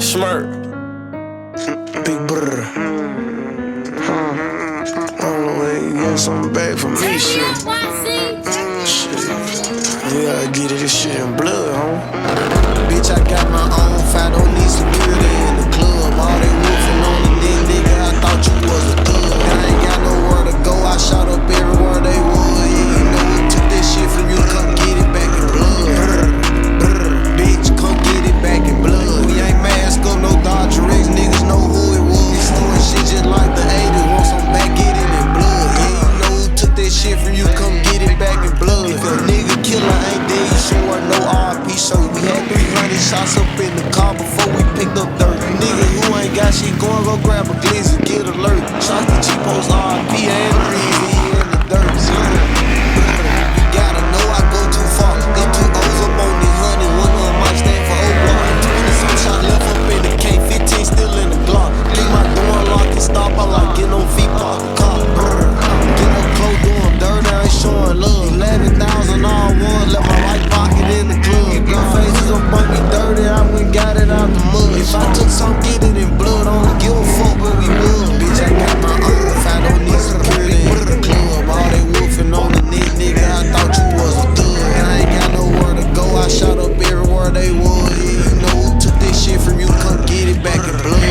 Smirk. Big brother. I don't know when you get something back from me, shit. Shit. You gotta get it, this shit in blood, huh? Bitch, I got my own fight, don't need security in the club. All they wolfing on the dick, nigga, I thought you was a thug. I ain't got nowhere to go, I shot up everywhere they would. Yeah, you know who took this shit from you, come get it back in blood. Bitch, come get it back in blood. We ain't mask up, no Dodger X, niggas know who it was. It's doing shit just like the 80s, want some back, get it in blood. Yeah, you know who took that shit from you, come get it back in blood. If a nigga killer ain't dead, you sure no RP, so we had 300 shots up in the car before we picked up dirt. Nigga who ain't got shit going, go grab a glizz and get alert. Shots to Cheapos, RP, and the reason he in the dirt. You gotta know I go too far. Got 2 O's up on the honey, one of them might stand for O-Block. 20-some shot left up in the K-15, still in the Glock. Leave my door locked and stop, I like get on feet, park the car. Get up close, doing dirt, I ain't showing love. 11,000 all one, left my right pocket in the club. Your faces up on me dirty, I went got it out the mud. If I took some, get it in blood, I don't give a fuck where we would. Bitch, I got my own, if I don't need security in the club. All they wolfing on the neck, nigga, I thought you was a thug. I ain't got nowhere to go, I shot up everywhere they would. Yeah, you know who took this shit from you, come get it back in blood.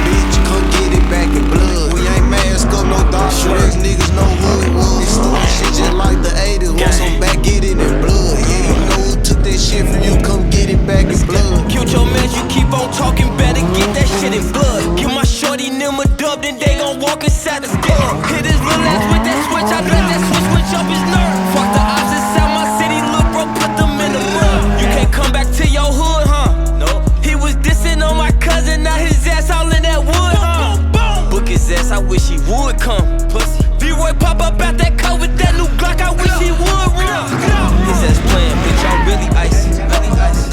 Bitch, come get it back in blood. We ain't mask up, no Dodger X, niggas know who it was. It's doing shit just like the 80s, want some back, get it in blood. Yeah, you know who took that shit from you, come get it back in blood. Cute your man, you keep on talking, better get that shit in blood. Give my shorty them a dub, then they gon' walk inside the club. Hit his little ass with that switch, I let that switch up his nerve. Fuck the ops inside my city, look bro, put them in the mud. You can't come back to your hood, huh? No. He was dissing on my cousin, now his ass all in that wood, huh? Book his ass, I wish he would come. Pussy. B-Roy pop up out that car with that new Glock, I wish he would run. His ass playing, bitch, I'm really icy.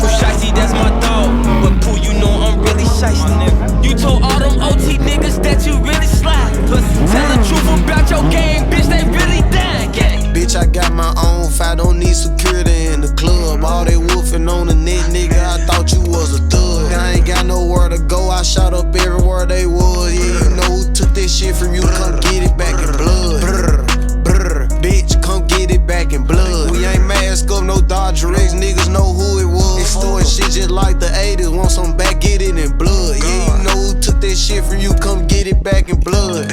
Push icy, that's my dog. But Pooh, you know I'm really shiesty, nigga. You told all them OT niggas that you really slide. Pussy. Tell the truth about your game, bitch, they really dying, gang. Bitch, I got my own fight, don't need security in the club. All they wolfing on the net, nigga, I thought you was a thug. I ain't got nowhere to go, I shot up everywhere they would. Yeah, you know who took this shit from you, come get it back in blood. Bitch, come get it back in blood. We ain't mask up, no Dodger X, niggas know who it was. It's doing shit just like the 80s, want some back, get it in blood. Yeah, you know who took that shit from you, come get it back in blood.